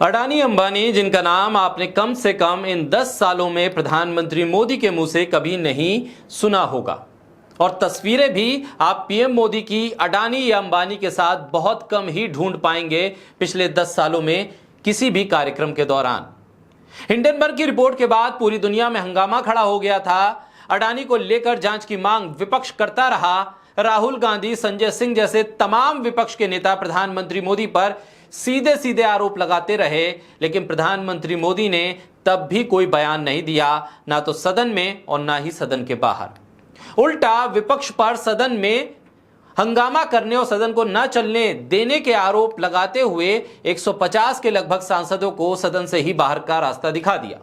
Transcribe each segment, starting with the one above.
अडानी अंबानी, जिनका नाम आपने कम से कम इन 10 सालों में प्रधानमंत्री मोदी के मुंह से कभी नहीं सुना होगा, और तस्वीरें भी आप पीएम मोदी की अडानी या अंबानी के साथ बहुत कम ही ढूंढ पाएंगे पिछले 10 सालों में किसी भी कार्यक्रम के दौरान। हिंडनबर्ग की रिपोर्ट के बाद पूरी दुनिया में हंगामा खड़ा हो गया था। अडानी को लेकर जांच की मांग विपक्ष करता रहा। राहुल गांधी, संजय सिंह जैसे तमाम विपक्ष के नेता प्रधानमंत्री मोदी पर सीधे सीधे आरोप लगाते रहे, लेकिन प्रधानमंत्री मोदी ने तब भी कोई बयान नहीं दिया, ना तो सदन में और ना ही सदन के बाहर। उल्टा विपक्ष पर सदन में हंगामा करने और सदन को न चलने देने के आरोप लगाते हुए 150 के लगभग सांसदों को सदन से ही बाहर का रास्ता दिखा दिया।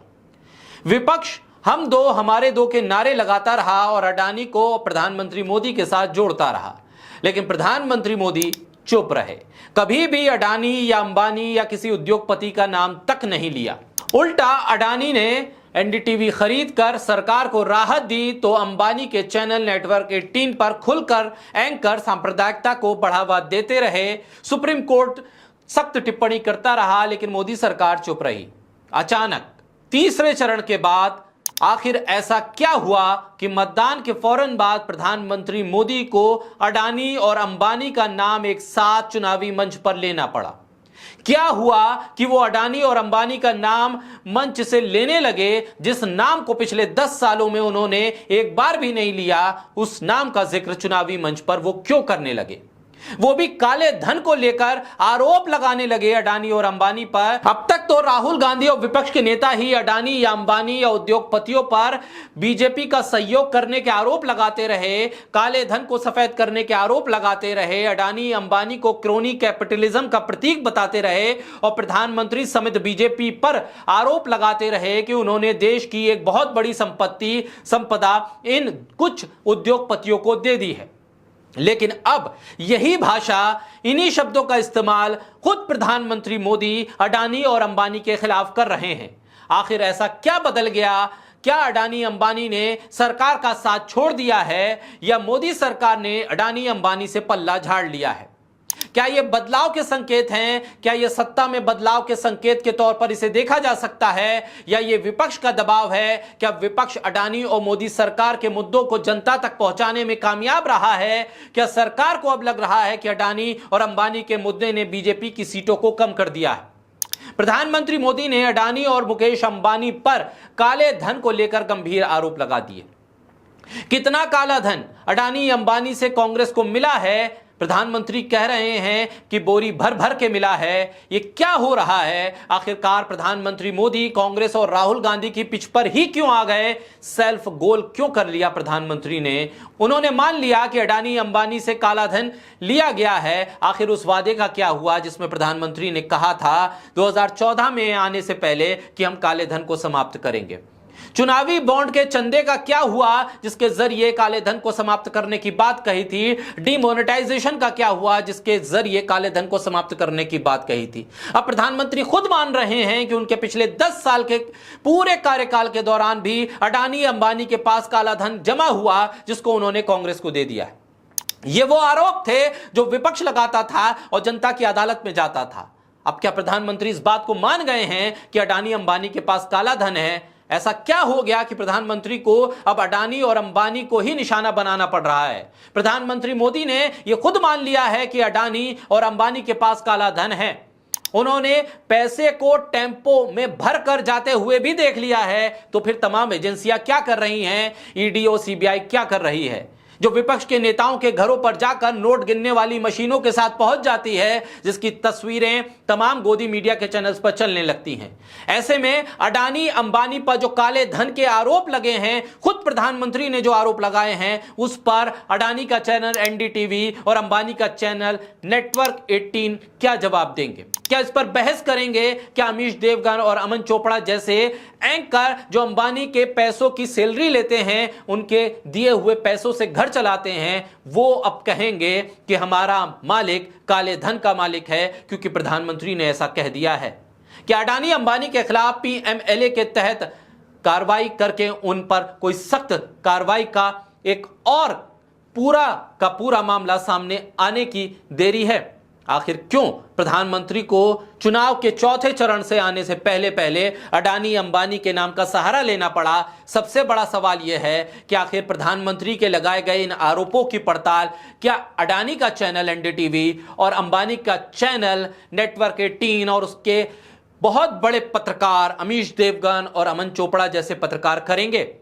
विपक्ष हम दो हमारे दो के नारे लगाता रहा और अडानी को प्रधानमंत्री मोदी के साथ जोड़ता रहा, लेकिन प्रधानमंत्री मोदी चुप रहे। कभी भी अडानी या अंबानी या किसी उद्योगपति का नाम तक नहीं लिया। उल्टा अडानी ने एनडीटीवी खरीद कर सरकार को राहत दी, तो अंबानी के चैनल नेटवर्क 18 पर खुलकर एंकर सांप्रदायिकता को बढ़ावा देते रहे। सुप्रीम कोर्ट सख्त टिप्पणी करता रहा, लेकिन मोदी सरकार चुप रही। अचानक तीसरे चरण के बाद आखिर ऐसा क्या हुआ कि मतदान के फौरन बाद प्रधानमंत्री मोदी को अडानी और अंबानी का नाम एक साथ चुनावी मंच पर लेना पड़ा? क्या हुआ कि वो अडानी और अंबानी का नाम मंच से लेने लगे, जिस नाम को पिछले 10 सालों में उन्होंने एक बार भी नहीं लिया? उस नाम का जिक्र चुनावी मंच पर वो क्यों करने लगे? वो भी काले धन को लेकर आरोप लगाने लगे अडानी और अंबानी पर। अब तक तो राहुल गांधी और विपक्ष के नेता ही अडानी या अंबानी या उद्योगपतियों पर बीजेपी का सहयोग करने के आरोप लगाते रहे, काले धन को सफेद करने के आरोप लगाते रहे, अडानी अंबानी को क्रोनी कैपिटलिज्म का प्रतीक बताते रहे और प्रधानमंत्री समेत बीजेपी पर आरोप लगाते रहे कि उन्होंने देश की एक बहुत बड़ी संपदा इन कुछ उद्योगपतियों को दे दी है। लेकिन अब यही भाषा, इन्हीं शब्दों का इस्तेमाल खुद प्रधानमंत्री मोदी अडानी और अंबानी के खिलाफ कर रहे हैं। आखिर ऐसा क्या बदल गया? क्या अडानी अंबानी ने सरकार का साथ छोड़ दिया है, या मोदी सरकार ने अडानी अंबानी से पल्ला झाड़ लिया है? क्या ये बदलाव के संकेत हैं? क्या ये सत्ता में बदलाव के संकेत के तौर पर इसे देखा जा सकता है, या ये विपक्ष का दबाव है? क्या विपक्ष अडानी और मोदी सरकार के मुद्दों को जनता तक पहुंचाने में कामयाब रहा है? क्या सरकार को अब लग रहा है कि अडानी और अंबानी के मुद्दे ने बीजेपी की सीटों को कम कर दिया है? प्रधानमंत्री मोदी ने अडानी और मुकेश अंबानी पर काले धन को लेकर गंभीर आरोप लगा दिए। कितना काला धन अडानी अंबानी से कांग्रेस को मिला है? प्रधानमंत्री कह रहे हैं कि बोरी भर भर के मिला है। ये क्या हो रहा है? आखिरकार प्रधानमंत्री मोदी कांग्रेस और राहुल गांधी की पिच पर ही क्यों आ गए? सेल्फ गोल क्यों कर लिया प्रधानमंत्री ने? उन्होंने मान लिया कि अडानी अंबानी से काला धन लिया गया है। आखिर उस वादे का क्या हुआ जिसमें प्रधानमंत्री ने कहा था 2014 में आने से पहले कि हम काले धन को समाप्त करेंगे? चुनावी बॉन्ड के चंदे का क्या हुआ जिसके जरिए काले धन को समाप्त करने की बात कही थी? डिमोनेटाइजेशन का क्या हुआ जिसके जरिए काले धन को समाप्त करने की बात कही थी? अब प्रधानमंत्री खुद मान रहे हैं कि उनके पिछले 10 साल के पूरे कार्यकाल के दौरान भी अडानी अंबानी के पास काला धन जमा हुआ, जिसको उन्होंने कांग्रेस को दे दिया है। ये वो आरोप थे जो विपक्ष लगाता था और जनता की अदालत में जाता था। अब क्या प्रधानमंत्री इस बात को मान गए हैं कि अडानी अंबानी के पास काला धन है? ऐसा क्या हो गया कि प्रधानमंत्री को अब अडानी और अंबानी को ही निशाना बनाना पड़ रहा है? प्रधानमंत्री मोदी ने यह खुद मान लिया है कि अडानी और अंबानी के पास काला धन है। उन्होंने पैसे को टेम्पो में भर कर जाते हुए भी देख लिया है। तो फिर तमाम एजेंसियां क्या कर रही हैं? ईडी और सीबीआई क्या कर रही है? जो विपक्ष के नेताओं के घरों पर जाकर नोट गिनने वाली मशीनों के साथ पहुंच जाती है, जिसकी तस्वीरें तमाम गोदी मीडिया के चैनल्स पर चलने लगती हैं। ऐसे में अडानी अंबानी पर जो काले धन के आरोप लगे हैं, खुद प्रधानमंत्री ने जो आरोप लगाए हैं, उस पर अडानी का चैनल एनडीटीवी और अंबानी का चैनल नेटवर्क 18 क्या जवाब देंगे? क्या इस पर बहस करेंगे? क्या अमीश देवगन और अमन चोपड़ा जैसे एंकर जो अंबानी के पैसों की सैलरी लेते हैं, उनके दिए हुए पैसों से घर चलाते हैं, वो अब कहेंगे कि हमारा मालिक काले धन का मालिक है क्योंकि प्रधानमंत्री ने ऐसा कह दिया है? क्या अडानी अंबानी के खिलाफ पीएमएलए के तहत कार्रवाई करके उन पर कोई सख्त कार्रवाई का एक और पूरा का पूरा मामला सामने आने की देरी है? आखिर क्यों प्रधानमंत्री को चुनाव के चौथे चरण से आने से पहले पहले अडानी अंबानी के नाम का सहारा लेना पड़ा? सबसे बड़ा सवाल यह है कि आखिर प्रधानमंत्री के लगाए गए इन आरोपों की पड़ताल क्या अडानी का चैनल एनडीटीवी और अंबानी का चैनल नेटवर्क 18 और उसके बहुत बड़े पत्रकार अमीश देवगन और अमन चोपड़ा जैसे पत्रकार करेंगे?